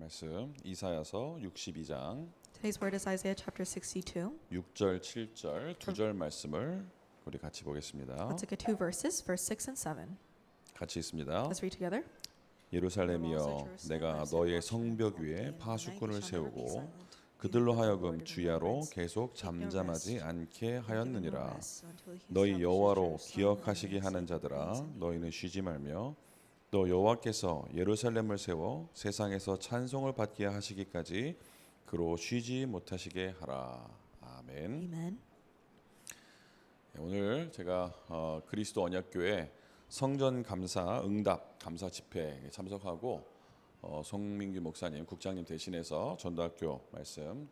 말씀 이사야서 62장 Today's word is Isaiah chapter 62. 6절 7절 두 절 말씀을 우리 같이 보겠습니다. Let's look at two verses, verse 6 and 7. 같이 있습니다. Let's read together. 예루살렘이여 내가 너의 성벽 위에 파수꾼을 세우고 그들로 하여금 주야로 계속 잠잠하지 않게 하였느니라. 너희 여호와로 기억하시게 하는 자들아 너희는 쉬지 말며 또 여호와께서 예루살렘을 세워 세상에서 찬송을 받게 하시기까지 그로 쉬지 못하시게 하라. 아멘. Amen. 오늘 제가 그리스도 언약교회 성전 감사 응답 감사 집회에 참석하고 송민규 목사님 국장님 대신해서 전도학교 말씀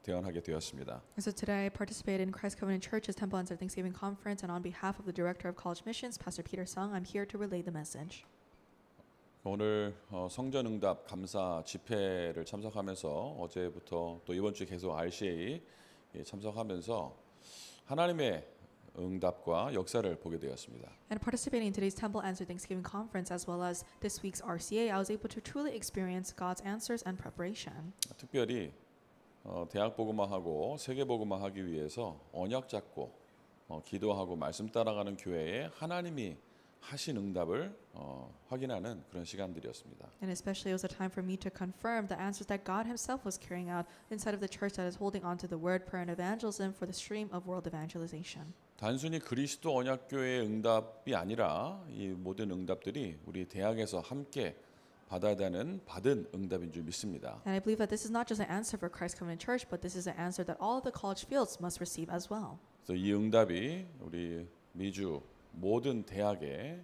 대언하게 되었습니다. So today I participated in Christ Covenant Church's Temple Answer Thanksgiving Conference, and on behalf of the Director of College Missions, Pastor Peter Sung, I'm here to relay the message. 오늘 성전 응답 감사 집회를 참석하면서 어제부터 또 이번 주에 계속 RCA 참석하면서 하나님의 응답과 역사를 보게 되었습니다. And participating in today's Temple Answer Thanksgiving Conference as well as this week's RCA, I was able to truly experience God's answers and preparation. 특별히 대학 복음화하고 세계 복음화하기 위해서 언약 잡고 기도하고 말씀 따라가는 교회에 하나님이 하신 응답을 확인하는 그런 시간들이었습니다. And especially it was a time for me to confirm the answers that God Himself was carrying out inside of the church that is holding on to the word, prayer, and evangelism for the stream of world evangelization. 단순히 그리스도 언약교회의 응답이 아니라 이 모든 응답들이 우리 대학에서 함께 받아야 되는 받은 응답인 줄 믿습니다. And I believe that this is not just an answer for Christ Covenant Church, but this is an answer that all of the college fields must receive as well. 그래서 이 응답이 우리 미주 모든 대학에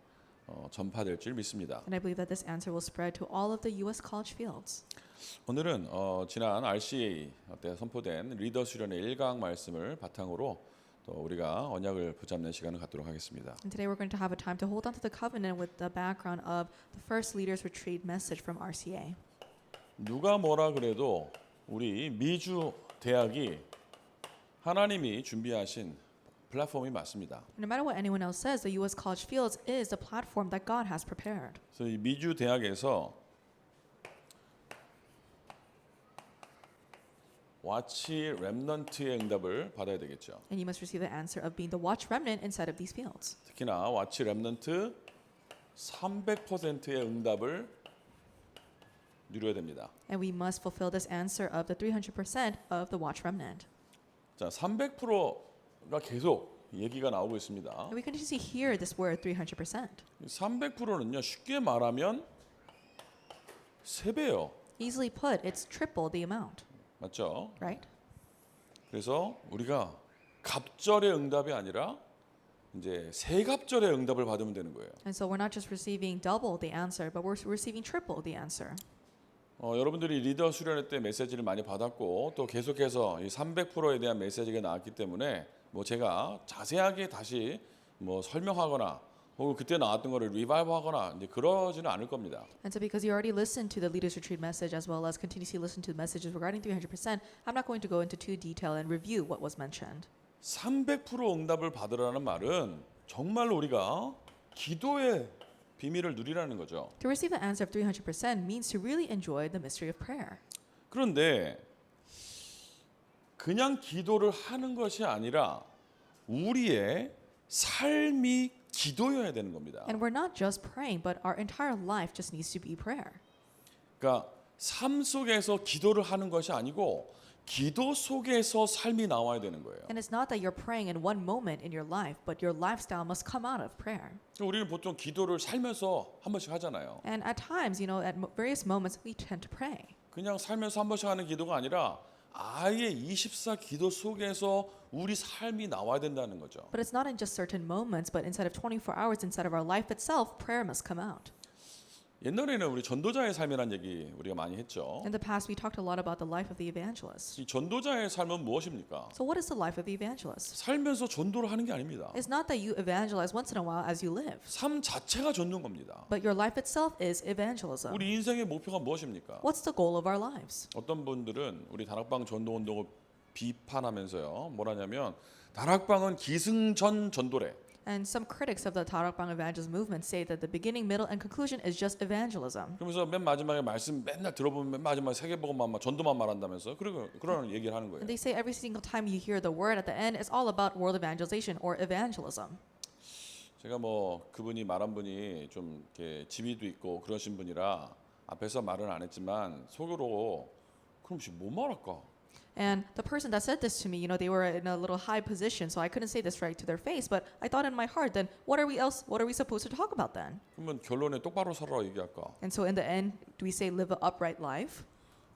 전파될 줄 믿습니다. And I believe that this answer will spread to all of the U.S. college fields. 오늘은 지난 RCA 때 선포된 리더 수련의 1강 말씀을 바탕으로 또 우리가 언약을 붙잡는 시간을 갖도록 하겠습니다. And today we're going to have a time to hold on to the covenant with the background of the first leaders retreat message from RCA. 누가 뭐라 그래도 우리 미주 대학이 하나님이 준비하신 플랫폼이 맞습니다. No matter what anyone else says, the U.S. college fields is the platform that God has prepared. 그래서 이 미주 대학에서 와치 렘넌트의 응답을 받아야 되겠죠. And you must receive the answer of being the watch remnant inside of these fields. 특히나 와치 렘넌트 300%의 응답을 누려야 됩니다. And we must fulfill this answer of the 300% of the watch remnant. 자, 300%가 계속 얘기가 나오고 있습니다. And we continue to hear this word 300%. 300%는요 쉽게 말하면 3배요. Easily put, it's triple the amount, 맞죠? right? 그래서 우리가 갑절의 응답이 아니라 이제 세갑절의 응답을 받으면 되는 거예요. And so we're not just receiving double the answer, but we're receiving triple the answer. 여러분들이 리더 수련회 때 메시지를 많이 받았고 또 계속해서 이 300%에 대한 메시지가 나왔기 때문에 뭐 제가 자세하게 다시 뭐 설명하거나 혹은 그때 나왔던 거를 리바이브하거나 이제 그러지는 않을 겁니다. And so because you already listened to the Leaders Retreat message as well as continuously listen to the messages regarding 300%, I'm not going to go into too detail and review what was mentioned. 300% 응답을 받으라는 말은 정말로 우리가 기도의 비밀을 누리라는 거죠. To receive the answer of 300% means to really enjoy the mystery of prayer. 그런데 그냥 기도를 하는 것이 아니라 우리의 삶이 기도여야 되는 겁니다. And we're not just praying, but our entire life just needs to be prayer. 그러니까 삶 속에서 기도를 하는 것이 아니고 기도 속에서 삶이 나와야 되는 거예요. And it's not that you're praying in one moment in your life, but your lifestyle must come out of prayer. 우리는 보통 기도를 살면서 한 번씩 하잖아요. And at times, at various moments, we tend to pray. 그냥 살면서 한 번씩 하는 기도가 아니라 아예 24 기도 속에서 우리 삶이 나와야 된다는 거죠. But it's not in just certain moments, but inside of 24 hours, inside of our life itself, prayer must come out. 옛날에는 우리 전도자의 삶이라는 얘기 우리가 많이 했죠. In the past, we talked a lot about the life of the evangelist. 이 전도자의 삶은 무엇입니까? So what is the life of the evangelist? 살면서 전도를 하는 게 아닙니다. It's not that you evangelize once in a while as you live, 삶 자체가 전도인 겁니다. but your life itself is evangelism. 우리 인생의 목표가 무엇입니까? What's the goal of our lives? 어떤 분들은 우리 다락방 전도 운동을 비판하면서요. 뭐라냐면 다락방은 기승전 전도래. And some critics of the Tarakbang evangelism movement say that the beginning, middle, and conclusion is just evangelism. 그러면서 맨 마지막에 말씀 맨날 들어보면 맨 마지막에 세계복음만 전도만 말한다면서 그런 얘기를 하는 거예요. And they say every single time you hear the word at the end, it's all about world evangelization or evangelism. 제가 뭐 그분이 말한 분이 좀 이렇게 지위도 있고 그러신 분이라 앞에서 말은 안 했지만 속으로 그럼 뭐 말할까? And the person that said this to me, they were in a little high position, so I couldn't say this right to their face. But I thought in my heart, then what are we supposed to talk about then? 그러면 결론에 똑바로 살아라 얘기할까? And so in the end, do we say live an upright life?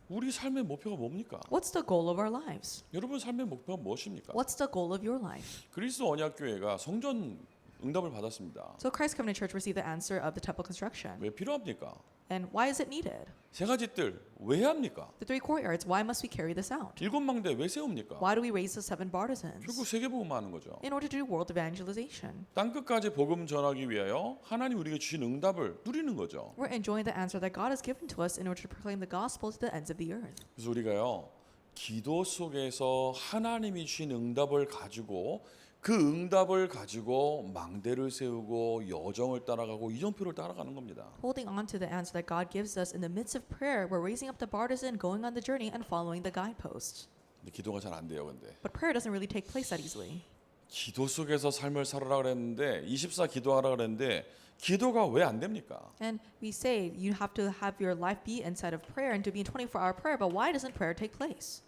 우리 삶의 목표가 뭡니까? What's the goal of our lives? 여러분 삶의 목표가 무엇입니까? What's the goal of your life? 그리스도 언약교회가 성전 응답을 받았습니다. So Christ Covenant Church received the answer of the temple construction. 왜 필요합니까? And why is it needed? 세 가지 뜰 왜 합니까? The 3 courtyards, why must we carry this out? 일곱 망대 왜 세웁니까? Why do we raise the 7 bartisans? 결국 세계복음만 하는 거죠. In order to do world evangelization. 땅 끝까지 복음 전하기 위하여 하나님 우리에게 주신 응답을 누리는 거죠. We're enjoying the answer that God has given to us in order to proclaim the gospel to the ends of the earth. 그래서 우리가요 기도 속에서 하나님이 주신 응답을 가지고 그 응답을 가지고 망대를 세우고 여정을 따라가고 이정표를 따라가는 겁니다. Holding on to the answer that God gives us in the midst of prayer, we're raising up the bartisan, going on the journey, and following the guideposts. 근데 기도가 잘 안 돼요, 근데. But prayer doesn't really take place that easily. 기도 속에서 삶을 살아라 그랬는데 24 기도하라 그랬는데 기도가 왜 안 됩니까? And we say you have to have your life be inside of prayer and to be in 24-hour prayer, but why doesn't prayer take place?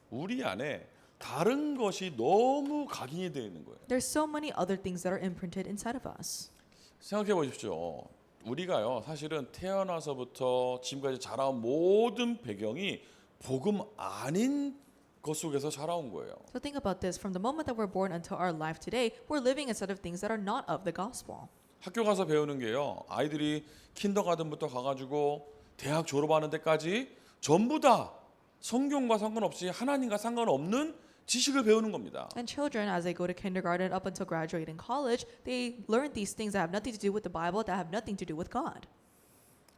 우리 안에 다른 것이 너무 각인이 되어 있는 거예요. There's so many other things that are imprinted inside of us. 생각해 보십시오. 우리가요 사실은 태어나서부터 지금까지 자라온 모든 배경이 복음 아닌 것 속에서 자라온 거예요. So think about this. From the moment that we're born until our life today, we're living inside of things that are not of the gospel. 학교 가서 배우는 게요. 아이들이 킨더가든부터 가가지고 대학 졸업하는 데까지 전부 다 성경과 상관없이 하나님과 상관없는 지식을 배우는 겁니다. And children, as they go to kindergarten up until graduating college, they learn these things that have nothing to do with the Bible, that have nothing to do with God.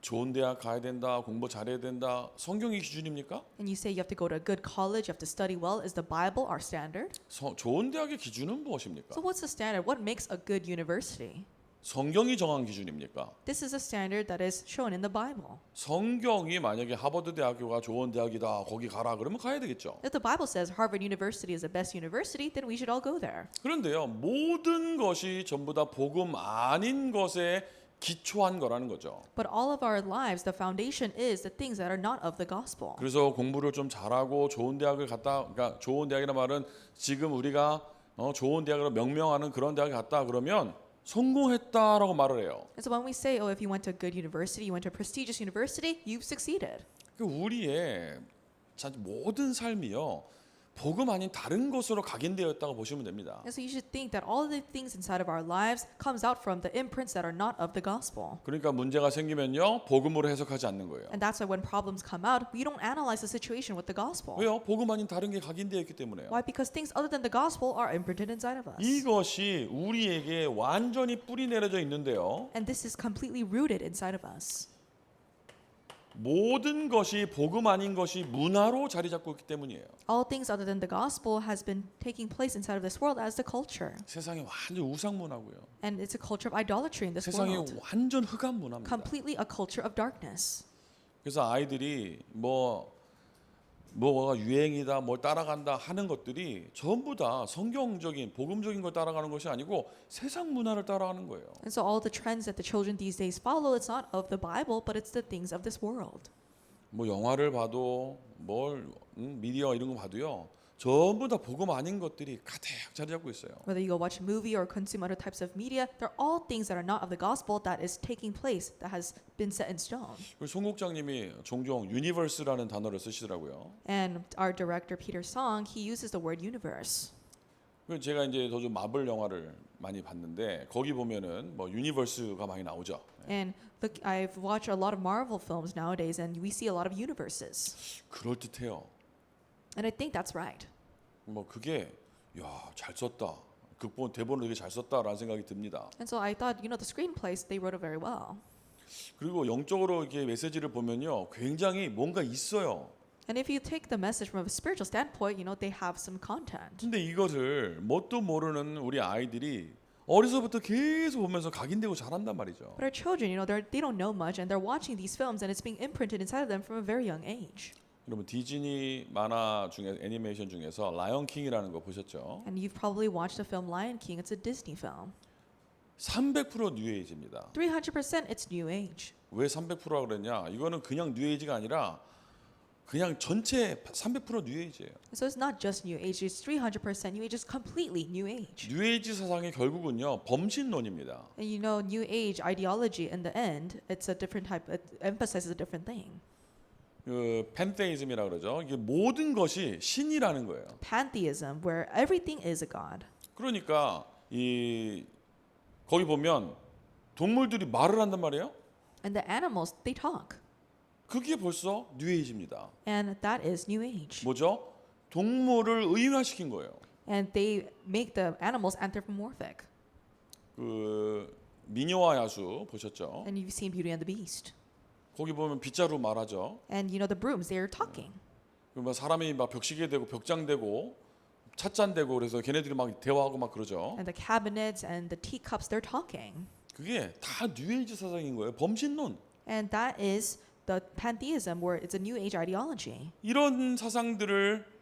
좋은 대학 가야 된다, 공부 잘해야 된다. 성경이 기준입니까? And you say you have to go to a good college, you have to study well. Is the Bible our standard? 좋은 대학의 기준은 무엇입니까? So what's the standard? What makes a good university? 성경이 정한 기준입니까? This is a standard that is shown in the Bible. 성경이 만약에 하버드 대학교가 좋은 대학이다, 거기 가라 그러면 가야 되겠죠. If the Bible says Harvard University is the best university, then we should all go there. 그런데요, 모든 것이 전부 다 복음 아닌 것에 기초한 거라는 거죠. But all of our lives, the foundation is the things that are not of the gospel. 그래서 공부를 좀 잘하고 좋은 대학을 갔다, 그러니까 좋은 대학이라는 말은 지금 우리가 좋은 대학으로 명명하는 그런 대학을 갔다 그러면 성공했다라고 말을 해요. And so when we say, oh, if you went to a good university, you went to a prestigious university, you've succeeded. 우리의 모든 삶이요 복음 아닌 다른 것으로 각인되어 있다고 보시면 됩니다. And so you should think that all of the things inside of our lives comes out from the imprints that are not of the gospel. 그러니까 문제가 생기면요 복음으로 해석하지 않는 거예요. And that's why when problems come out, we don't analyze the situation with the gospel. 왜요? 복음 아닌 다른 게 각인되어 있기 때문에요. Why? Because things other than the gospel are imprinted inside of us. 이것이 우리에게 완전히 뿌리 내려져 있는데요. And this is completely rooted inside of us. 모든 것이 복음 아닌 것이 문화로 자리 잡고 있기 때문이에요. All things other than the gospel has been taking place inside of this world as the culture. 세상이 완전 우상 문화고요. And it's a culture of idolatry in this 세상이 world. 완전 흑암 문화입니다. Completely a culture of darkness. 그래서 아이들이 뭐가 유행이다, 뭘 따라간다 하는 것들이 전부 다 성경적인 복음적인 걸 따라가는 것이 아니고 세상 문화를 따라가는 거예요. And so all the trends that the children these days follow, it's not of the Bible, but it's the things of this world. 뭐 영화를 봐도 미디어 이런 거 봐도요. 전부 다 복음 아닌 것들이 가득 자리 잡고 있어요. Whether you go watch a movie or consume other types of media, they're all things that are not of the gospel that is taking place, that has been set in stone. 송 국장님이 종종 유니버스라는 단어를 쓰시더라고요. And our director Peter Song, he uses the word universe. 제가 이제 요즘 마블 영화를 많이 봤는데 거기 보면은 뭐 유니버스가 많이 나오죠. And look, I've watched a lot of Marvel films nowadays, and we see a lot of universes. 그럴 듯해요. And I think that's right. 뭐 그게 잘 썼다. 극본 대본을 되게 잘 썼다라는 생각이 듭니다. And so I thought, the screenplays, they wrote it very well. 그리고 영적으로 이렇게 메시지를 보면요, 굉장히 뭔가 있어요. And if you take the message from a spiritual standpoint, they have some content. 근데 이것을 뭣도 모르는 우리 아이들이 어려서부터 계속 보면서 각인되고 자란단 말이죠. But our children, they don't know much, and they're watching these films, and it's being imprinted inside of them from a very young age. 여러분 디즈니 만화 중에 애니메이션 중에서 라이언 킹이라는 거 보셨죠? And you've probably watched the film Lion King. It's a Disney film. 300% 뉴에이지입니다. 300% it's New Age. 왜 300%라 그랬냐? 이거는 그냥 뉴에이지가 아니라 그냥 전체 300% 뉴에이지예요. So it's not just New Age. It's 300% New Age. It's completely NewAge. 뉴에이지 사상이 결국은요 범신론입니다. And New Age ideology in the end, it's a different type. It emphasizes a different thing. 그 팬테이즘이라 그러죠. 이게 모든 것이 신이라는 거예요. Pantheism, where everything is a god. 그러니까 거기 보면 동물들이 말을 한단 말이에요. And the animals, they talk. 그게 벌써 뉴에이지입니다. And that is New Age. 뭐죠? 동물을 의인화시킨 거예요. And they make the animals anthropomorphic. 그 미녀와 야수 보셨죠? And you've seen Beauty and the Beast. 거기 보면 빗자루 말하죠. And the brooms, they are talking. 그 사람이 막 벽시계 되고 벽장 되고 찻잔 되고 그래서 걔네들이 막 대화하고 막 그러죠. And the cabinets and the teacups, they're talking. 그게 다 뉴에이지 사상인 거예요. 범신론. And that is the pantheism, where it's a New Age ideology. 이런 사상들을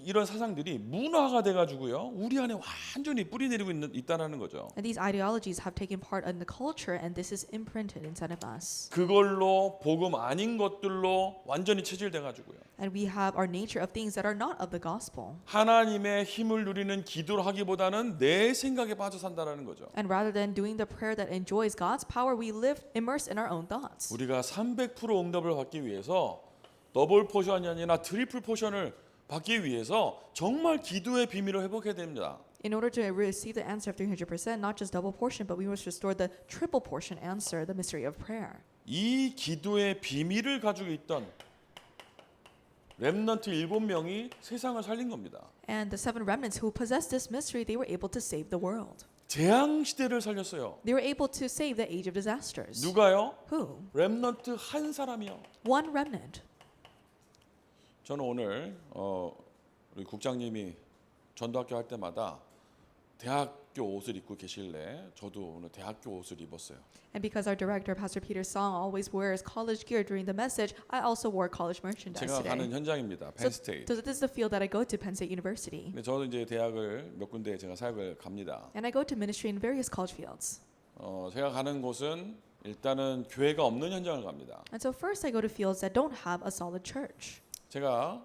이런 사상들이 문화가 돼가지고요 우리 안에 완전히 뿌리 내리고 있다는 거죠. And these ideologies have taken part in the culture, and this is imprinted inside of us. 그걸로 복음 아닌 것들로 완전히 체질돼가지고요. And we have our nature of things that are not of the gospel. 하나님의 힘을 누리는 기도를 하기보다는 내 생각에 빠져 산다라는 거죠. And rather than doing the prayer that enjoys God's power, we live immersed in our own thoughts. 우리가 300% 응답을 받기 위해서 더블 포션이 아니라 트리플 포션을 받기 위해서 정말 기도의 비밀을 회복해야 됩니다. In order to receive the answer of 300%, not just double portion, but we must restore the triple portion answer, the mystery of prayer. 이 기도의 비밀을 가지고 있던 렘넌트 7명이 세상을 살린 겁니다. And the 7 remnants who possessed this mystery, they were able to save the world. 재앙 시대를 살렸어요. They were able to save the age of disasters. 누가요? Who? 렘넌트 한 사람이요. One remnant. 저는 오늘 우리 국장님이 전도학교 할 때마다 대학교 옷을 입고 계실래 저도 오늘 대학교 옷을 입었어요. And because our director, Pastor Peter Song, always wears college gear during the message, I also wore college merchandise 제가 가는 today. 현장입니다. So 펜스테이트. this is the field that I go to, Penn State University. 근데 저는 이제 대학을 몇 군데 제가 사역을 갑니다. And I go to ministry in various college fields. 제가 가는 곳은 일단은 교회가 없는 현장을 갑니다. And so first I go to fields that don't have a solid church. 제가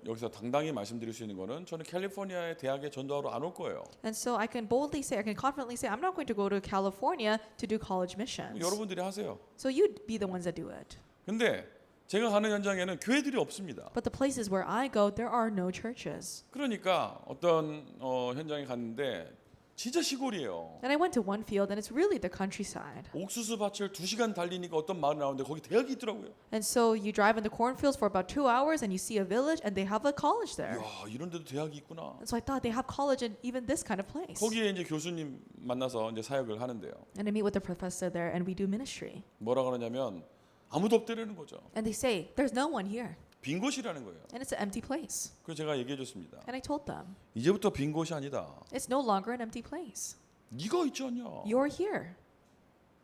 여기서 당당히 말씀드릴 수 있는 거는 저는 캘리포니아의 대학에 전도하러 안 올 거예요. And so I can boldly say, I can confidently say, I'm not going to go to California to do college missions. 여러분들이 하세요. So you be the ones that do it. 근데 제가 가는 현장에는 교회들이 없습니다. But the places where I go, there are no churches. 그러니까 어떤 현장에 갔는데 진짜 시골이에요. And I went to one field, and it's really the countryside. 옥수수 밭을 2시간 달리니까 어떤 마을이 나오는데 거기 대학이 있더라고요. And so you drive in the cornfields for about 2 hours, and you see a village, and they have a college there. 이야, 이런 데도 대학이 있구나. And so I thought they have college in even this kind of place. 거기에 이제 교수님 만나서 이제 사역을 하는데요. And I meet with the professor there, and we do ministry. 뭐라 그러냐면 아무도 없대라는 거죠. And they say, there's no one here. 빈 곳이라는 거예요. And it's an empty place. 그래서 제가 얘기해 줬습니다. And I told them, 이제부터 빈 곳이 아니다. it's no longer an empty place. 네가 있지 않냐. You're here.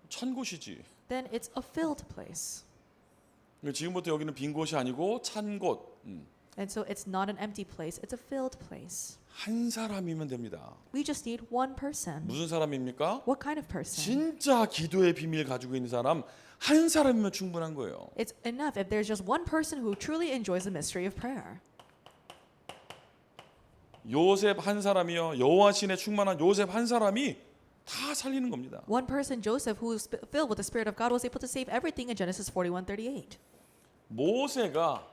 찬 곳이지. Then it's a filled place. 지금부터 여기는 빈 곳이 아니고 찬 곳. And so it's not an empty place, it's a filled place. 한 사람이면 됩니다. We just need one person. 무슨 사람입니까? What kind of person? 진짜 기도의 비밀 가지고 있는 사람 한 사람이면 충분한 거예요. It's enough if there's just one person who truly enjoys the mystery of prayer. 요셉 한 사람이요. 여호와 신에 충만한 요셉 한 사람이 다 살리는 겁니다. One person, Joseph, who was filled with the Spirit of God, was able to save everything in Genesis 41:38. 모세가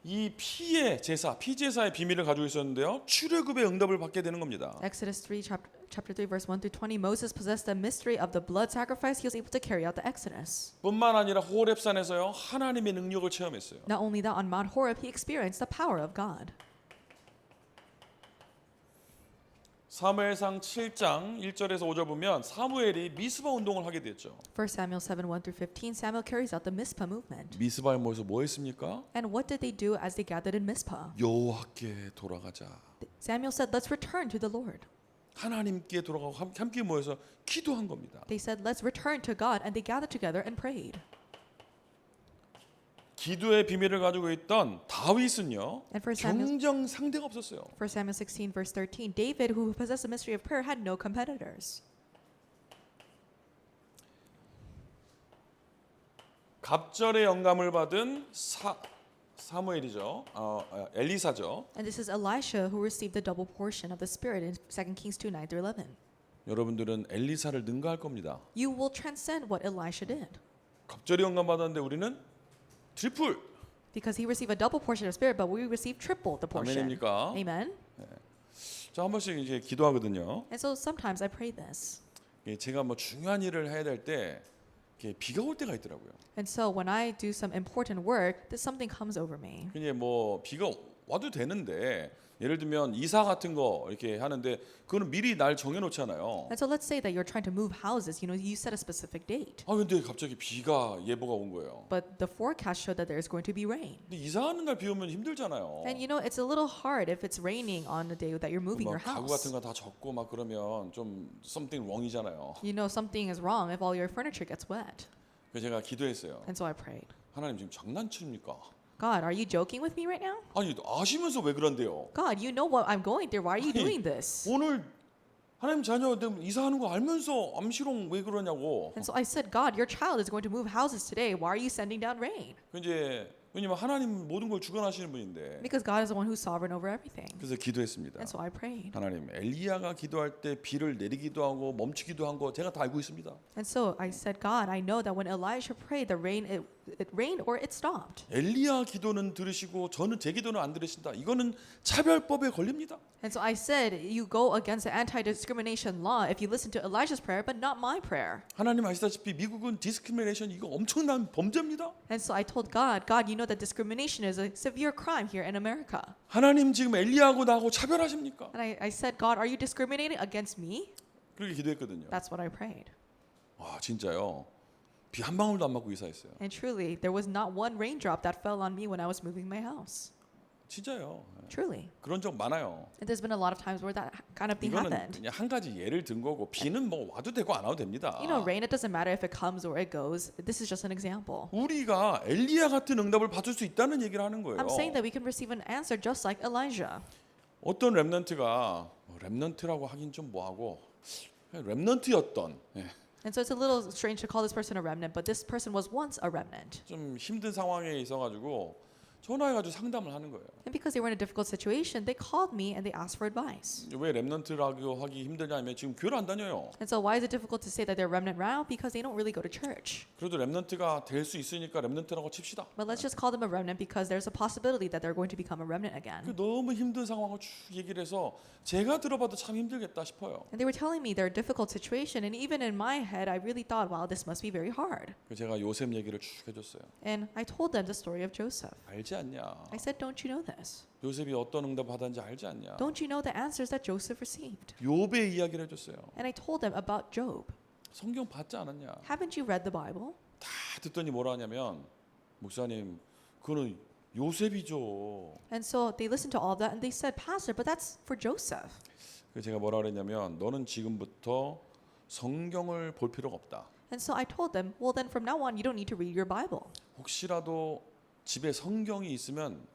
이 피의 제사, 피제사의 비밀을 가지고 있었는데요. 출애굽의 응답을 받게 되는 겁니다. Exodus 3, chapter 3, verse 1 through 20, Moses possessed the mystery of the blood sacrifice. He was able to carry out the Exodus. 뿐만 아니라 호렙산에서요. 하나님의 능력을 체험했어요. Not only that, on Mount Horeb, he experienced the power of God. 사무엘상 7장 1절에서 5절 보면 사무엘이 미스바 운동을 하게 됐죠. 1 Samuel 7, 1 through 15, Samuel carries out the Mizpah movement. 미스바에 모여서 뭐 했습니까? And what did they do as they gathered in Mizpah? 여호와께 돌아가자. Samuel said, let's return to the Lord. 하나님께 돌아가고 함께 모여서 기도한 겁니다. They said, let's return to God, and they gathered together and prayed. 기도의 비밀을 가지고 있던 다윗은요, And for Samuel, 경쟁 상대가 없었어요. 1 Samuel 16 verse 13, David, who possessed the mystery of prayer, had no competitors. 갑절의 영감을 받은 사무엘이죠. 엘리사죠. And this is Elisha who received the double portion of the Spirit in 2 Kings 2, 9 through 11. 여러분들은 엘리사를 능가할 겁니다. You will transcend what Elisha did. 갑절의 영감 받았는데 우리는 트리플. Because he received a double portion of Spirit, but we received triple the portion. 아멘입니까? Amen. 자, 한 번씩 이제 기도하거든요. And so sometimes I pray this. 제가 뭐 중요한 일을 해야 될 때 비가 올 때가 있더라고요. And so when I do some important work, that something comes over me. 근데 뭐 비가 와도 되는데 예를 들면 이사 같은 거 이렇게 하는데 그거는 미리 날 정해 놓잖아요. And so let's say that you're trying to move houses, you set a specific date. 아 근데 갑자기 비가 예보가 온 거예요. But the forecast showed that there's going to be rain. 근데 이사하는 날 비 오면 힘들잖아요. And it's a little hard if it's raining on the day that you're moving your 가구 같은 house. 거 다 젖고 막 그러면 좀 something wrong이잖아요. Something is wrong if all your furniture gets wet. 그래서 제가 기도했어요. And so I prayed. 하나님 지금 장난칩니까? God, are you joking with me right now? 아니 아시면서 왜 그런데요? God, you know what I'm going through. Why are you doing this? 오늘 하나님 자녀 이사하는 거 알면서 암시롱 왜 그러냐고. And so I said, God, your child is going to move houses today. Why are you sending down rain? 이제 왜냐면 하나님 모든 걸 주관하시는 분인데. Because God is the one who's sovereign over everything. 그래서 기도했습니다. And so I prayed. 하나님, 엘리야가 기도할 때 비를 내리기도 하고 멈추기도 한 거 제가 다 알고 있습니다. And so I said, God, I know that when Elijah prayed, the rain it rained or it stopped. 엘리야 기도는 들으시고 저는 제 기도는 안 들으신다. 이거는 차별법에 걸립니다. And so I said, you go against the anti-discrimination law if you listen to Elijah's prayer, but not my prayer. 하나님 아시다시피 미국은 디스크리미네이션 이거 엄청난 범죄입니다. And so I told God, God, you know that discrimination is a severe crime here in America. 하나님 지금 엘리야하고 나하고 차별하십니까? And I said, God, are you discriminating against me? 그렇게 기도했거든요. That's what I prayed. 와 진짜요. 비 한 방울도 안 맞고 이사했어요. And truly, there was not one raindrop that fell on me when I was moving my house. 진짜요. Truly. 그런 적 많아요. And there's been a lot of times where that kind of thing 이거는 happened. 그냥 한 가지 예를 든 거고 비는 뭐 와도 되고 안 와도 됩니다. Rain, it doesn't matter if it comes or it goes. This is just an example. 우리가 엘리야 같은 응답을 받을 수 있다는 얘기를 하는 거예요. I'm saying that we can receive an answer just like Elijah. 어떤 렘넌트가 렘넌트라고 하긴 좀 뭐하고 렘넌트였던 And so it's a little strange to call this person a remnant, but this person was once a remnant. 좀 힘든 상황에 있어가지고 전화해가지고 상담을 하는 거예요. And because they were in a difficult situation, they called me and they asked for advice. 왜 렘넌트라고 하기 힘들냐면 지금 교회를 안 다녀요. And so why is it difficult to say that they're remnant now? Because they don't really go to church. 그래도 렘넌트가 될 수 있으니까 렘넌트라고 칩시다. But let's just call them a remnant because there's a possibility that they're going to become a remnant again. 너무 힘든 상황을 쭉 얘기를 해서 제가 들어봐도 참 힘들겠다 싶어요. And they were telling me their difficult situation, and even in my head, I really thought, wow, this must be very hard. 그래서 제가 요셉 얘기를 쭉 해줬어요. And I told them the story of Joseph. 알지 않냐? I said, don't you know this? 요셉이 어떤 응답 받았는지 알지 않냐? Don't you know the answers that Joseph received? 욥의 이야기를 해줬어요. And I told them about Job. 성경 봤지 않았냐? Haven't you read the Bible? 다 듣더니 뭐라 하냐면 목사님 그거는 요셉이죠. And so they listened to all that and they said, Pastor, but that's for Joseph. 그래서 제가 뭐라 그랬냐면 너는 지금부터 성경을 볼 필요가 없다. And so I told them, well, then from now on, you don't need to read your Bible. 혹시라도 집에 성경이 있으면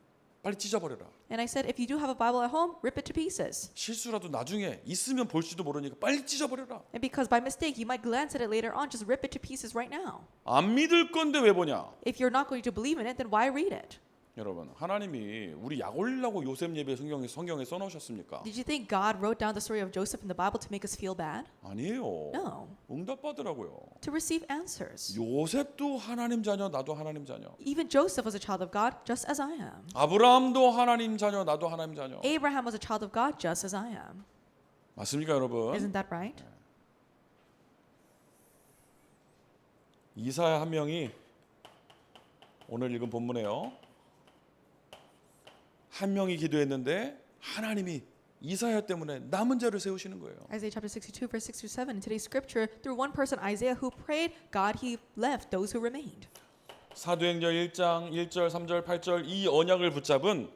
빨리 찢어버려라. And I said, if you do have a Bible at home, rip it to pieces. 실수라도 나중에 있으면 볼지도 모르니까 빨리 찢어버려라. And because by mistake, you might glance at it later on, just rip it to pieces right now. 안 믿을 건데 왜 보냐? If you're not going to believe in it, then why read it? 여러분 하나님이 우리 약 올리려고 요셉 예배 성경에 써놓으셨습니까? Did you think God wrote down the story of Joseph in the Bible to make us feel bad? 아니에요. No. 응답받으라고요. To receive answers. 요셉도 하나님 자녀, 나도 하나님 자녀. Even Joseph was a child of God, just as I am. 아브라함도 하나님 자녀, 나도 하나님 자녀. Abraham was a child of God, just as I am. 맞습니까, 여러분? Isn't that right? 이사야 한 명이 오늘 읽은 본문에요. 한 명이 기도했는데 하나님이 이사야 때문에 남은 자를 세우시는 거예요. Isaiah chapter 62 verse 6 through 7. In today's scripture, through one person, Isaiah, who prayed, God, he left those who remained. 사도행전 1장 1절, 3절, 8절 이 언약을 붙잡은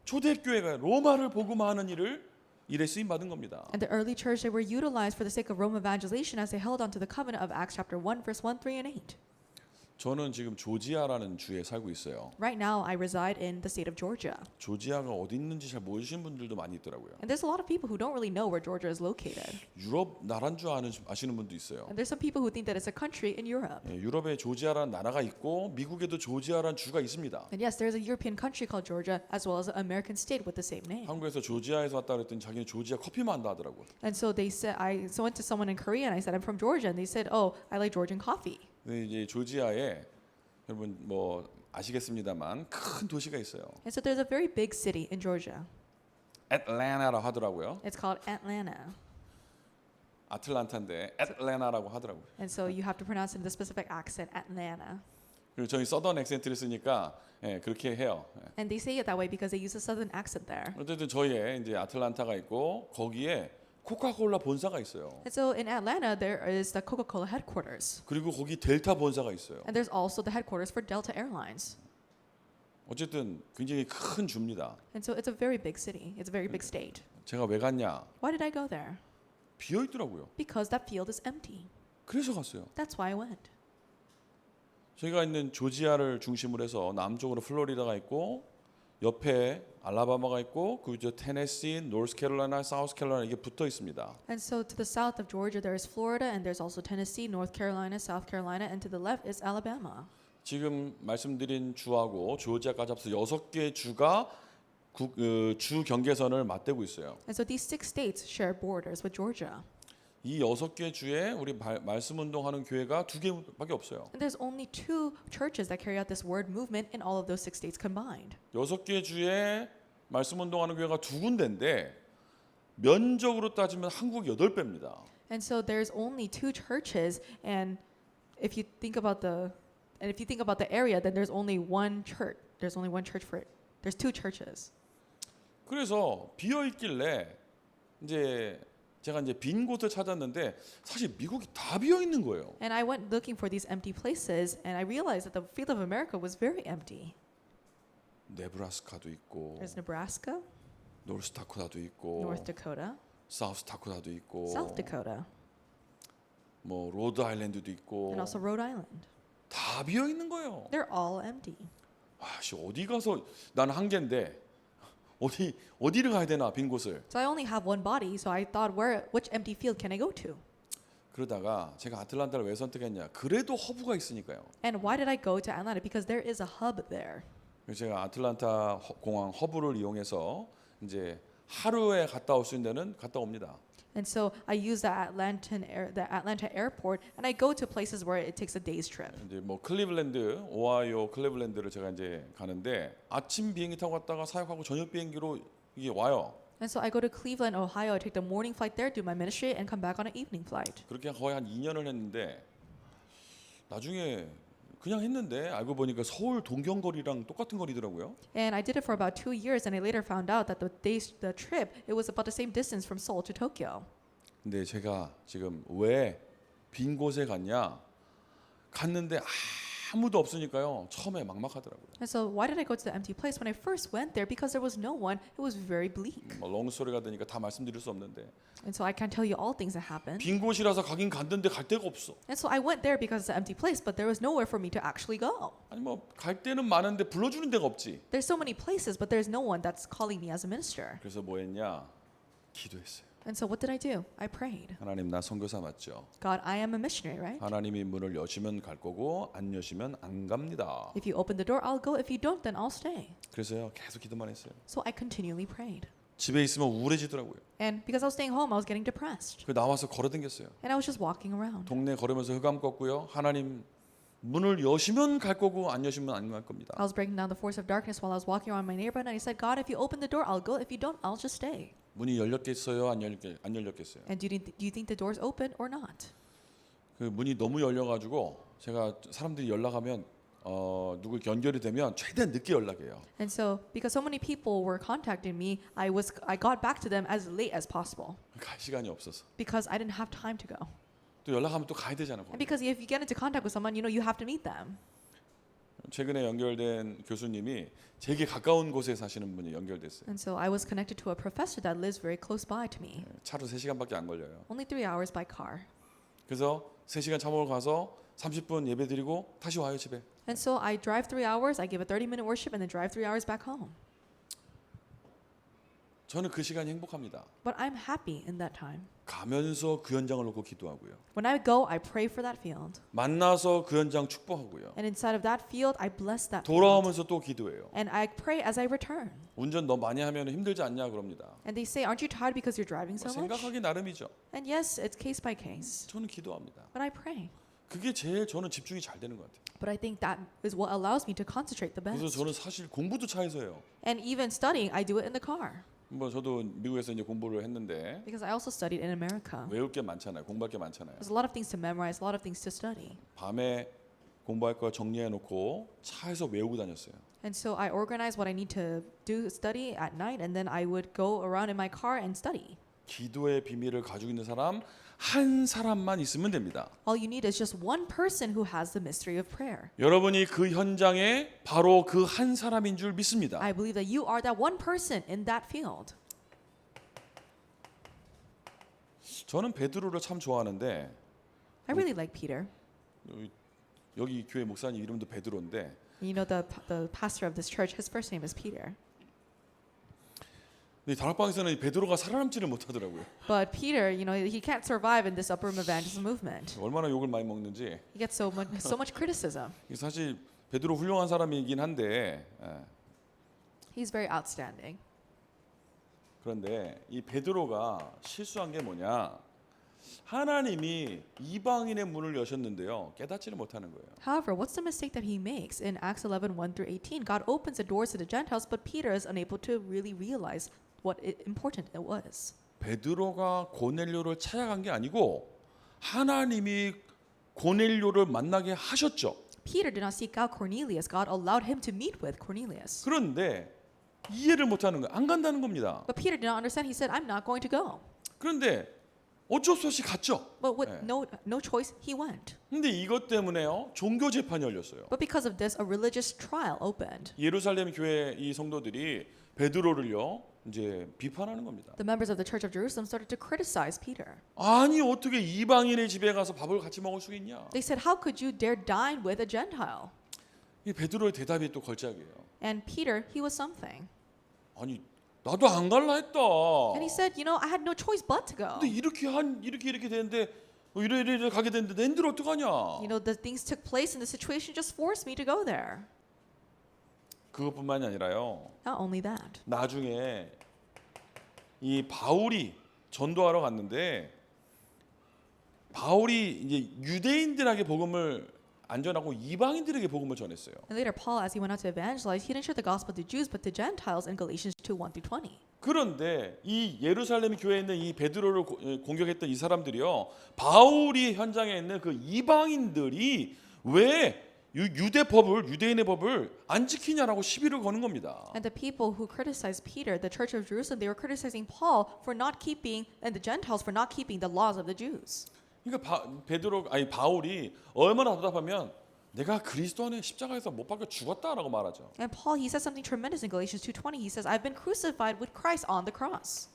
초대교회가 로마를 복음화하는 일을 일에 쓰임 받은 겁니다. And the early church, they were utilized for the sake of Rome evangelization as they held on to the covenant of Acts chapter 1, verse 1, 3, and 8. 저는 지금 조지아라는 주에 살고 있어요. Right now, I reside in the state of Georgia. 조지아가 어디 있는지 잘 모르시는 분들도 많이 있더라고요. And there's a lot of people who don't really know where Georgia is located. 유럽 나라인 줄 아시는 분도 있어요. And there's some people who think that it's a country in Europe. 예, 유럽에 조지아라는 나라가 있고 미국에도 조지아라는 주가 있습니다. And yes, there's a European country called Georgia as well as an American state with the same name. 한국에서 조지아에서 왔다 그랬더니 자기는 조지아 커피만 한다 하더라고요. And so they said, I went to someone in Korea and I said, I'm from Georgia. And they said, oh, I like Georgian coffee. 근데 이제 조지아에 여러분 뭐 아시겠습니다만 큰 도시가 있어요. And so there's a very big city in Georgia. 애틀랜타라고 하더라고요. It's called Atlanta. 아틀란타인데 애틀랜타라고 하더라고요. And so you have to pronounce it in the specific accent, Atlanta. 그리고 저희 서던 액센트를 쓰니까 예, 그렇게 해요. 예. And they say it that way because they use a southern accent there. 어쨌든 저희에 이제 아틀란타가 있고 거기에 코카콜라 본사가 있어요. And so in Atlanta, there is the Coca-Cola headquarters. 그리고 거기 델타 본사가 있어요. And there's also the headquarters for Delta Airlines. 어쨌든 굉장히 큰 주입니다. And so it's a very big city. It's a very big state. 제가 왜 갔냐? Why did I go there? 비어 있더라고요. Because that field is empty. 그래서 갔어요. That's why I went. 저희가 있는 조지아를 중심으로 해서 남쪽으로 플로리다가 있고 옆에 알라바마가 있고 그리고 테네시, 노스캐롤라이나, 사우스캐롤라이나 이게 붙어 있습니다. And so to the south of Georgia, there is Florida, and there's also Tennessee, North Carolina, South Carolina, and to the left is Alabama. 지금 말씀드린 주하고 조지아까지 합해서 6개 주가 주 경계선을 맞대고 있어요. And so these 6 states share borders with Georgia. 이 6개 주에 우리 말씀 운동하는 교회가 2개밖에 없어요. And there's only 2 churches that carry out this word movement in all of those 6 states combined. 6개 주에 말씀 운동하는 교회가 2군데인데 면적으로 따지면 한국 8배입니다. And so there's only 2 churches, and if you think about the area, then there's only one church. There's only one church for it. There's 2 churches. 그래서 비어 있길래 이제 제가 이제 빈 곳을 찾았는데 사실 미국이 다 비어 있는 거예요. And I went looking for these empty places, and I realized that the field of America was very empty. 네브라스카도 있고 There's Nebraska, 노스다코타도 있고 North Dakota, 사우스다코타도 있고 South Dakota, 뭐 로드 아일랜드도 있고 and also Rhode Island. 다 비어 있는 거예요. They're all empty. 아씨 어디 가서 나는 한 개인데 어디를 가야 되나 빈 곳을. So I only have one body, so I thought, which empty field can I go to? 그러다가 제가 아틀란타를 왜 선택했냐? 그래도 허브가 있으니까요. And why did I go to Atlanta? Because there is a hub there. 그래서 제가 아틀란타 공항 허브를 이용해서 이제 하루에 갔다 올 수 있는 데는 갔다 옵니다. And so I use the Atlanta airport, and I go to places where it takes a day's trip. 이제 뭐 클리블랜드, 오하이오 클리블랜드를 제가 이제 가는데 아침 비행기 타고 갔다가 사역하고 저녁 비행기로 이게 와요. And so I go to Cleveland, Ohio. I take the morning flight there, do my ministry, and come back on an evening flight. 그렇게 거의 한 2년을 했는데 나중에 그냥 했는데 알고 보니까 서울 동경거리랑 똑같은 거리더라고요. And I did it for about 2 years, and I later found out that the trip, it was about the same distance from Seoul to Tokyo. 근데 제가 지금 왜 빈 곳에 갔냐? 갔는데 아무도 없으니까요. 처음에 막막하더라고요. And so why did I go to the empty place? When I first went there, because there was no one, it was very bleak. 뭐 롱스토리가 되니까 다 말씀드릴 수 없는데 And so I can't tell you all things that happened. 빈 곳이라서 가긴 갔는데 갈 데가 없어. And so I went there because it's an empty place, but there was nowhere for me to actually go. 아니 뭐 갈 데는 많은데 불러주는 데가 없지. There's so many places, but there's no one that's calling me as a minister. 그래서 뭐 했냐? 기도했어요. And so what did I do? I prayed. 하나님 나 선교사 맞죠? God, I am a missionary, right? 하나님이 문을 여시면 갈 거고 안 여시면 안 갑니다. If you open the door, I'll go. If you don't, then I'll stay. 그래서요 계속 기도만 했어요. So I continually prayed. 집에 있으면 우울해지더라고요. And because I was staying home, I was getting depressed. 그 나와서 걸어댕겼어요. And I was just walking around. 동네 걸으면서 흑암 꺾고요. 하나님 문을 여시면 갈 거고 안 여시면 안 갈 겁니다. I was breaking down the force of darkness while I was walking around my neighborhood, and I said, God, if you open the door, I'll go. If you don't, I'll just stay. 문이 열렸겠어요? 안 열렸겠어요? And do you think the door's open or not? 그 문이 너무 열려가지고 제가 사람들이 연락하면 누구 연결이 되면 최대한 늦게 연락해요. And so, because so many people were contacting me, I got back to them as late as possible 갈 시간이 없어서. because I didn't have time to go. 또 연락하면 또 가야 되잖아요. And because if you get into contact with someone, you have to meet them. 최근에 연결된 교수님이 되게 가까운 곳에 사시는 분이 연결됐어요. And so I was connected to a professor that lives very close by to me. 차로 3시간밖에 안 걸려요. Only 3 hours by car. 그래서 3시간 차 먹으러 가서 30분 예배 드리고 다시 와요 집에. And so I drive 3 hours, I give a 30-minute worship and then drive 3 hours back home. 저는 그 시간이 행복합니다. But I'm happy in that time. 가면서 그 현장을 놓고 기도하고요. When I go, I pray for that field. 만나서 그 현장 축복하고요. And inside of that field, I bless that field. 돌아오면서 또 기도해요. And I pray as I return. 운전 너무 많이 하면 힘들지 않냐 그럽니다. And they say, aren't you tired because you're driving so much? 생각하기 나름이죠. And yes, it's case by case. 저는 기도합니다. But I pray. 그게 제일 저는 집중이 잘 되는 것 같아요. But I think that is what allows me to concentrate the 그래서 best. 저는 사실 공부도 차에서 해요. And even studying, I do it in the car. 뭐 저도 미국에서 이제 공부를 했는데 Because I also studied in America. 외울 게 많잖아요. 공부할 게 많잖아요. There's a lot of things to memorize, a lot of things to study. 밤에 공부할 거 정리해 놓고 차에서 외우고 다녔어요. And so I organized what I need to do, study at night, and then I would go around in my car and study. 기도의 비밀을 가지고 있는 사람 한 사람만 있으면 됩니다. All you need is just one person who has the mystery of prayer. 여러분이 그 현장에 바로 그 한 사람인 줄 믿습니다. I believe that you are that one person in that field. 저는 베드로를 참 좋아하는데 I really like Peter. 여기 교회 목사님 이름도 베드로인데 You know, the pastor of this church, his first name is Peter. 근데 다락방에서는 베드로가 살아남지를 못하더라고요. But Peter, you know, he can't survive in this upper room evangelism movement. 얼마나 욕을 많이 먹는지. He gets so much criticism. 사실 베드로 훌륭한 사람이긴 한데 He's very outstanding. 그런데 이 베드로가 실수한 게 뭐냐? 하나님이 이방인의 문을 여셨는데요. 깨닫지를 못하는 거예요. However, what's the mistake that he makes? In Acts 11:1-18, God opens the doors to the Gentiles, but Peter is unable to really realize what important it was. 베드로가 고넬료를 찾아간 게 아니고 하나님이 고넬료를 만나게 하셨죠. Peter did not seek out Cornelius. God allowed him to meet with Cornelius. 그런데 이해를 못하는 거예요. 안 간다는 겁니다. But Peter did not understand. He said, "I'm not going to go." 그런데 어쩔 수 없이 갔죠. But with 네. no choice, he went. 근데 이것 때문에요. 종교 재판이 열렸어요. But because of this, a religious trial opened. 예루살렘 교회 이 성도들이 베드로를요. 이제 비판하는 겁니다. The members of the Church of Jerusalem started to criticize Peter. 아니 어떻게 이방인의 집에 가서 밥을 같이 먹을 수 있냐? They said, "How could you dare dine with a Gentile?" 이 베드로의 대답이 또 걸작이에요. And Peter, he was something. 아니 나도 안 갈라 했다. And he said, "You know, I had no choice but to go." 근데 이렇게 되는데 이래 가게 됐는데 낸들 어떡하냐? You know, the things took place and the situation just forced me to go there. 그것뿐만이 아니라요. Not only that. 나중에 이 바울이 전도하러 갔는데 바울이 이제 유대인들에게 복음을 안 전하고 이방인들에게 복음을 전했어요. And later, Paul, as he went out to evangelize, he didn't share the gospel to Jews but to Gentiles in Galatians 2:1-20. 그런데 이 예루살렘 교회에 있는 이 베드로를 공격했던 이 사람들이요. 바울이 현장에 있는 그 이방인들이 왜 유대인의 법을 안 지키냐라고 시비를 거는 겁니다. And the people who criticized Peter, the Church of Jerusalem, they were criticizing Paul for not keeping, and the Gentiles for not keeping the laws of the Jews. 그러니까 바울이 얼마나 답답하면 내가 그리스도 안에 십자가에서 못 박혀 죽었다라고 말하죠. And Paul, he says something tremendous in Galatians 2:20. He says, "I've been crucified with Christ on the cross."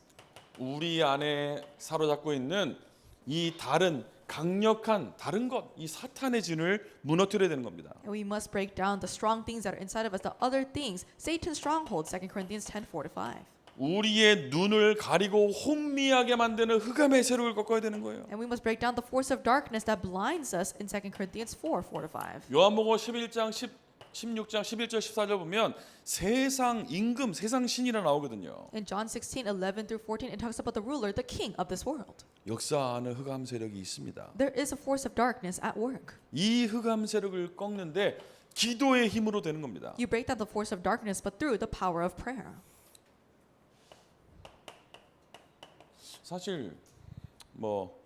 우리 안에 사로잡고 있는 이 다른 강력한 다른 것, 이 사탄의 진을 무너뜨려야 되는 겁니다. And we must break down the strong things that are inside of us, the other things, Satan's strongholds, 2 Corinthians 10:4-5. 우리의 눈을 가리고 혼미하게 만드는 흑암의 세력을 꺾어야 되는 거예요. And we must break down the force of darkness that blinds us in 2 Corinthians 4:4-5. 요한복음 11장 16장 11절 14절 보면 세상 임금, 세상 신이라 나오거든요. In John 16:11-14, it talks about the ruler, the king of this world. 역사하는 흑암 세력이 있습니다. There is a force of darkness at work. 이 흑암 세력을 꺾는데 기도의 힘으로 되는 겁니다. You break down the force of darkness, but through the power of prayer. 사실 뭐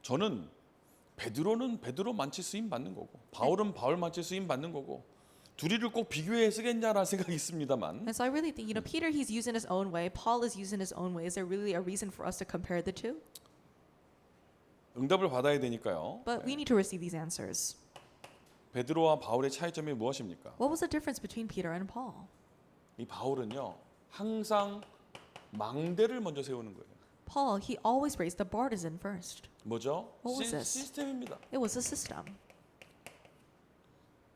저는 베드로는 베드로만치 쓰임 받는 거고 바울은 바울만치 쓰임 받는 거고 둘이를 꼭 비교해 쓰겠냐라는 생각이 있습니다만 And so I really think, you know, Peter, he's used in his own way. Paul is used in his own way. Is there really a reason for us to compare the two? 응답을 받아야 되니까요. But we need to receive these answers. 베드로와 바울의 차이점이 무엇입니까? What was the difference between Peter and Paul? 이 바울은요 항상 망대를 먼저 세우는 거예요. Paul, he always raised the partisan first. 뭐죠? What was this? 시스템입니다. It was a system.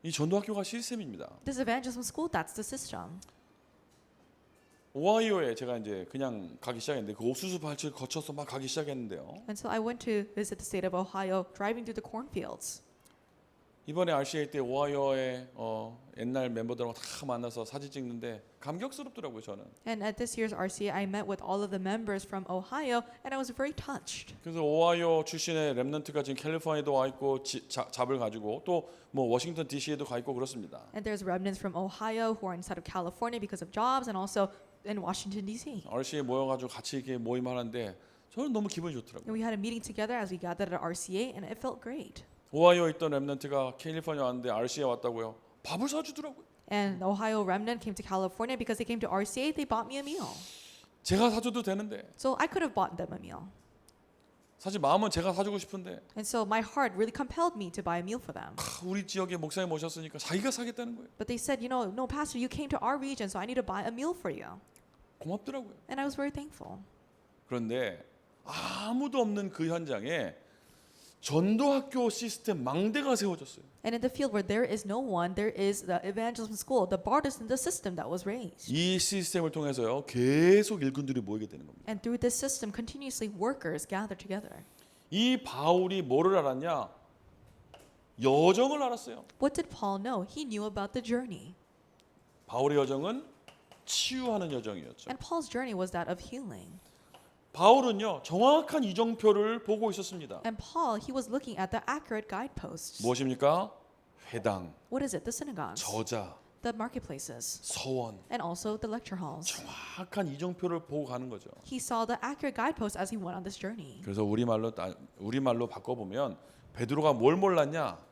이 전도학교가 시스템입니다. This evangelism school, that's the system. 오하이오에 제가 이제 그냥 가기 시작했는데 그 옥수수 밭을 거쳐서 막 가기 시작했는데요. And so I went to visit the state of Ohio, driving through the cornfields. 이번에 RCA 때 오하이오의 옛날 멤버들하고 다 만나서 사진 찍는데 감격스럽더라고요 저는. And at this year's RCA, I met with all of the members from Ohio, and I was very touched. 그래서 오하이오 출신의 랩런트가 지금 캘리포니아에도 와 있고 잡을 가지고 또 뭐 워싱턴 DC에도 가 있고 그렇습니다. And there's remnants from Ohio who are inside of California because of jobs, and also in Washington D.C. RCA 모여가지고 같이 이렇게 모임하는데 저는 너무 기분이 좋더라고요. And we had a meeting together as we gathered at RCA, and it felt great. 오하이오에 있던 랩런트가 캘리포니아 왔는데 RCA 왔다고요. 밥을 사주더라고요. And the Ohio remnant came to California because they came to RCA. They bought me a meal. 제가 사줘도 되는데 So I could have bought them a meal. 사실 마음은 제가 사주고 싶은데 And so my heart really compelled me to buy a meal for them. 우리 지역에 목사님 오셨으니까 자기가 사겠다는 거예요. But they said, no, Pastor, you came to our region, so I need to buy a meal for you. 고맙더라고요. And I was very thankful. 그런데 아무도 없는 그 현장에 전도학교 시스템 망대가 세워졌어요. And in the field where there is no one, there is the evangelism school, the partisan, the system that was raised. 이 시스템을 통해서요 계속 일꾼들이 모이게 되는 겁니다. And through this system, continuously workers gather together. 이 바울이 뭐를 알았냐? 여정을 알았어요. What did Paul know? He knew about the journey. 바울의 여정은 치유하는 여정이었죠. And Paul's journey was that of healing. 바울은요 정확한 이정표를 보고 있었습니다. And Paul, he was looking at the accurate guideposts. 무엇입니까? 회당, What is it? The synagogues, 저자, the marketplaces, 서원. and also the lecture halls. 정확한 이정표를 보고 가는 거죠. He saw the accurate guideposts as he went on this journey. 그래서 우리말로 바꿔보면 베드로가 뭘 몰랐냐?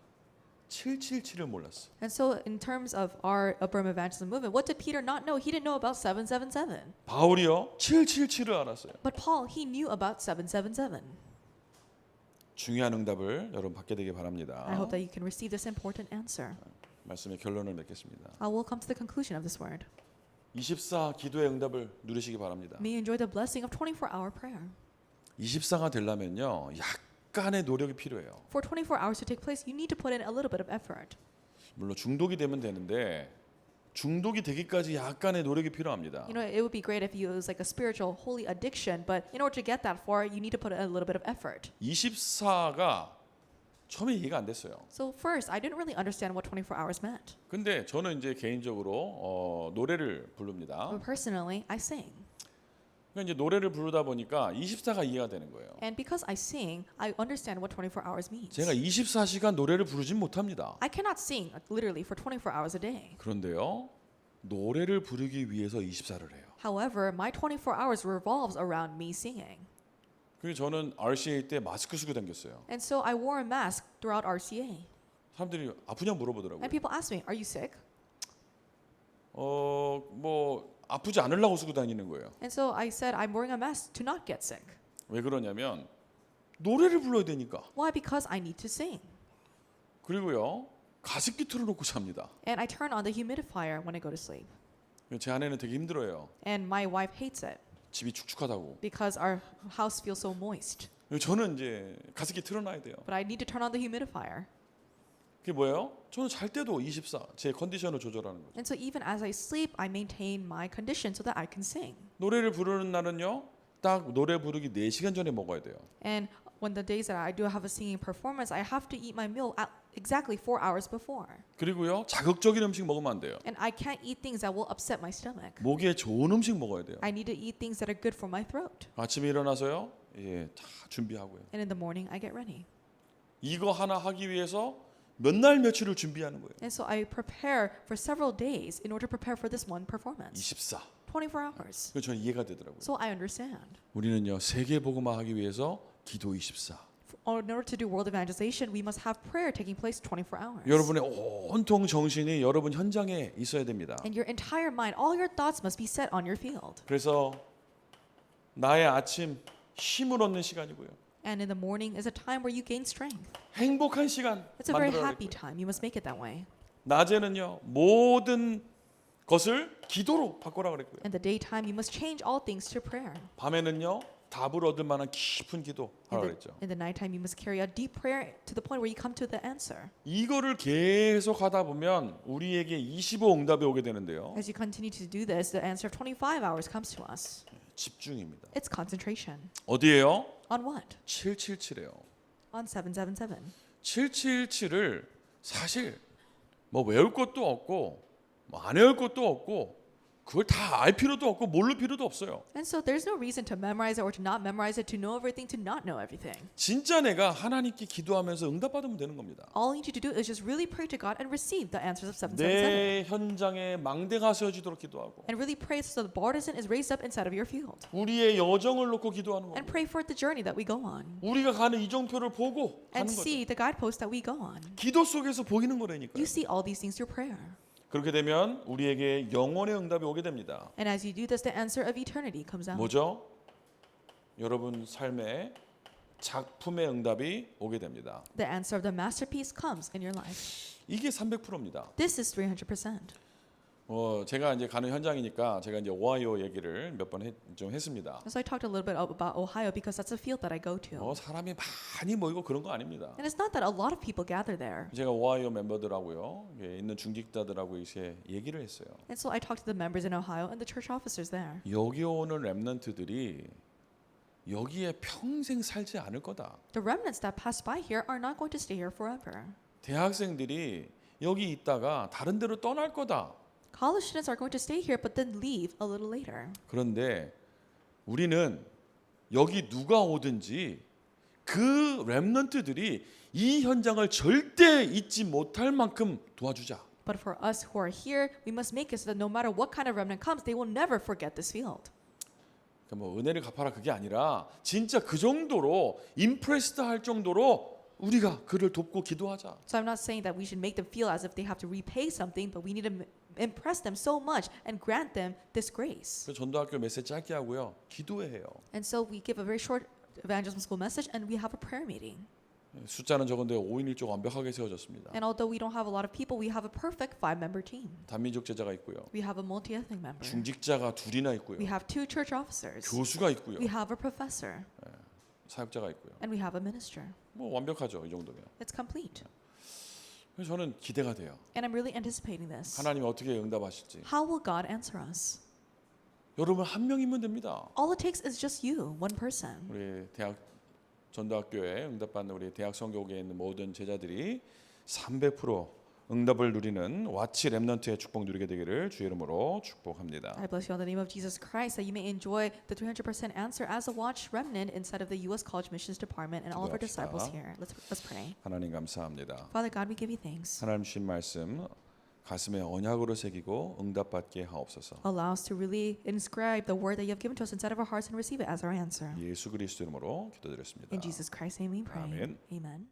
777을 몰랐어. And so in terms of our Upper Evangelism movement, what did Peter not know? He didn't know about 777. 바울이요 777을 알았어요. But Paul, he knew about 777. 중요한 응답을 여러분 받게 되길 바랍니다. I hope that you can receive this important answer. 말씀의 결론을 맺겠습니다. I will come to the conclusion of this word. 24 기도의 응답을 누리시기 바랍니다. May you enjoy the blessing of 24-hour prayer. 24가 되려면요 약간의 노력이 필요해요. For 24 hours to take place, you need to put in a little bit of effort. 물론 중독이 되면 되는데 중독이 되기까지 약간의 노력이 필요합니다. It would be great if you use like a spiritual holy addiction, but in order to get that far, you need to put in a little bit of effort. 24가 처음에 이해가 안 됐어요. So first, I didn't really understand what 24 hours meant. 근데 저는 이제 개인적으로 노래를 부릅니다. But personally, I sing. 그러니까 이제 노래를 부르다 보니까 24가 이해가 되는 거예요. And because I sing, I understand what 24 hours means. 제가 24시간 노래를 부르진 못합니다. I cannot sing literally for 24 hours a day. 그런데요. 노래를 부르기 위해서 24를 해요. However, my 24 hours revolves around me singing. 그래서 저는 RCA 때 마스크 쓰고 다녔어요. And so I wore a mask throughout RCA. 사람들이 아프냐 물어보더라고요. And people ask me, "Are you sick?" 뭐 아프지 않으려고 쓰고 다니는 거예요. And so I said, "I'm wearing a mask to not get sick." 왜 그러냐면 노래를 불러야 되니까. Why? Because I need to sing. 그리고요. 가습기 틀어놓고 잡니다. And I turn on the humidifier when I go to sleep. 제 아내는 되게 힘들어해요. And my wife hates it 집이 축축하다고. because our house feels so moist. 저는 이제 가습기 틀어놔야 돼요. But I need to turn on the humidifier. 그게 뭐예요? 저는 잘 때도 24, 제 컨디션을 조절하는 거죠. And so even as I sleep, I maintain my condition so that I can sing. 노래를 부르는 날은요. 딱 노래 부르기 4시간 전에 먹어야 돼요. And when the days that I do have a singing performance, I have to eat my meal at exactly 4 hours before. 그리고요. 자극적인 음식 먹으면 안 돼요. And I can't eat things that will upset my stomach. 목에 좋은 음식 먹어야 돼요. I need to eat things that are good for my throat. 아침에 일어나서요. 다 준비하고요. And in the morning, I get ready. 이거 하나 하기 위해서 몇 날 며칠을 준비하는 거예요. And so I prepare for several days in order to prepare for this one performance. 24. 24 hours. 그래서 저는 이해가 되더라고요. So I understand. 우리는요. 세계 복음화 하기 위해서 기도 24. In order to do world evangelization, we must have prayer taking place 24 hours. 여러분의 온통 정신이 여러분 현장에 있어야 됩니다. And your entire mind, all your thoughts must be set on your field. 그래서 나의 아침 힘을 얻는 시간이고요. And in the morning is a time where you gain strength. 행복한 시간 It's a very 만들어야 happy 되고요. time. You must make it that way. 낮에는요 모든 것을 기도로 바꾸라 그랬고요. In the daytime, you must change all things to prayer. 밤에는요 답을 얻을 만한 깊은 기도 하라 그랬죠. In the nighttime, you must carry a deep prayer to the point where you come to the answer. 이거를 계속 하다 보면 우리에게 25 응답이 오게 되는데요. As you continue to do this, the answer of 25 hours comes to us. 집중입니다. It's concentration. 어디에요? On what? 777이에요. On 777. 777을 사실 뭐 외울 것도 없고 뭐 안 외울 것도 없고 그걸 다 알 필요도 없고 모를 필요도 없어요. And so there's no reason to memorize it or to not memorize it, to know everything, to not know everything. 진짜 내가 하나님께 기도하면서 응답받으면 되는 겁니다. All you need to do is just really pray to God and receive the answers of 777. 내 현장에 망대가 세워지도록 기도하고 And really pray so the partisan is raised up inside of your field. 우리의 여정을 놓고 기도하는 And 겁니다. pray for the journey that we go on. 우리가 가는 이정표를 보고 And 가는 거죠. see the guideposts that we go on. 기도 속에서 보이는 거라니까요. You see all these things through prayer. 그렇게 되면 우리에게 영원의 응답이 오게 됩니다. And as you do this, the answer of eternity comes out. 뭐죠? 여러분 삶에 작품의 응답이 오게 됩니다. The answer of the masterpiece comes in your life. 이게 300%입니다. This is 300%. 제가 이제 가는 현장이니까 제가 이제 오하이오 얘기를 몇 번 좀 했습니다. So I talked a little bit about Ohio because that's a field that I go to. 사람이 많이 모이고 그런 거 아닙니다. And it's not that a lot of people gather there. 제가 오하이오 멤버들하고요, 있는 중직자들하고 이제 얘기를 했어요. And so I talked to the members in Ohio and the church officers there. 여기 오는 렘넌트들이 여기에 평생 살지 않을 거다. The remnants that pass by here are not going to stay here forever. 대학생들이 여기 있다가 다른 데로 떠날 거다. College students are going to stay here but then leave a little later. 그런데 우리는 여기 누가 오든지 그 렘넌트들이 이 현장을 절대 잊지 못할 만큼 도와주자. But for us who are here, we must make it so that no matter what kind of remnant comes, they will never forget this field. 그러니까 뭐 은혜를 갚아라 그게 아니라 진짜 그 정도로 임프레스드 할 정도로 우리가 그를 돕고 기도하자. So I'm not saying that we should make them feel as if they have to repay something, but we need to impress them so much and grant them this grace. 그래서 전도학교 메시지 짧게 하고요. 기도해요. And so we give a very short evangelism school message and we have a prayer meeting. 숫자는 적은데 5인 1조 완벽하게 세워졌습니다. And although we don't have a lot of people, we have a perfect 5-member team. 단민족 제자가 있고요. We have a multi-ethnic member. 중직자가 둘이나 있고요. We have 2 church officers. 교수가 있고요. We have a professor. 사역자가 있고요. And we have a minister. 뭐 완벽하죠. 이 정도면. It's complete. 그래서 저는 기대가 돼요. And I'm really anticipating this. 하나님이 어떻게 응답하실지. How will God answer us? 여러분 한 명이면 됩니다. All it takes is just you, one person. 우리 대학 전도학교에 응답받는 우리 대학 성교국에 있는 모든 제자들이 300% 응답을 누리는 와치 렘넌트의 축복 누리게 되기를 주의 이름으로 축복합니다. I bless you in the name of Jesus Christ that you may enjoy the 300% answer as a watch remnant inside of the U.S. College Missions Department and all of our 기도합시다. disciples here. Let's pray. 하나님 감사합니다. Father God, we give you thanks. 하나님 주신 말씀 가슴에 언약으로 새기고 응답받게 하옵소서. Allow us to really inscribe the word that you have given to us inside of our hearts and receive it as our answer. 예수 그리스도 이름으로 기도드렸습니다. In Jesus Christ's name we pray. 아멘. Amen.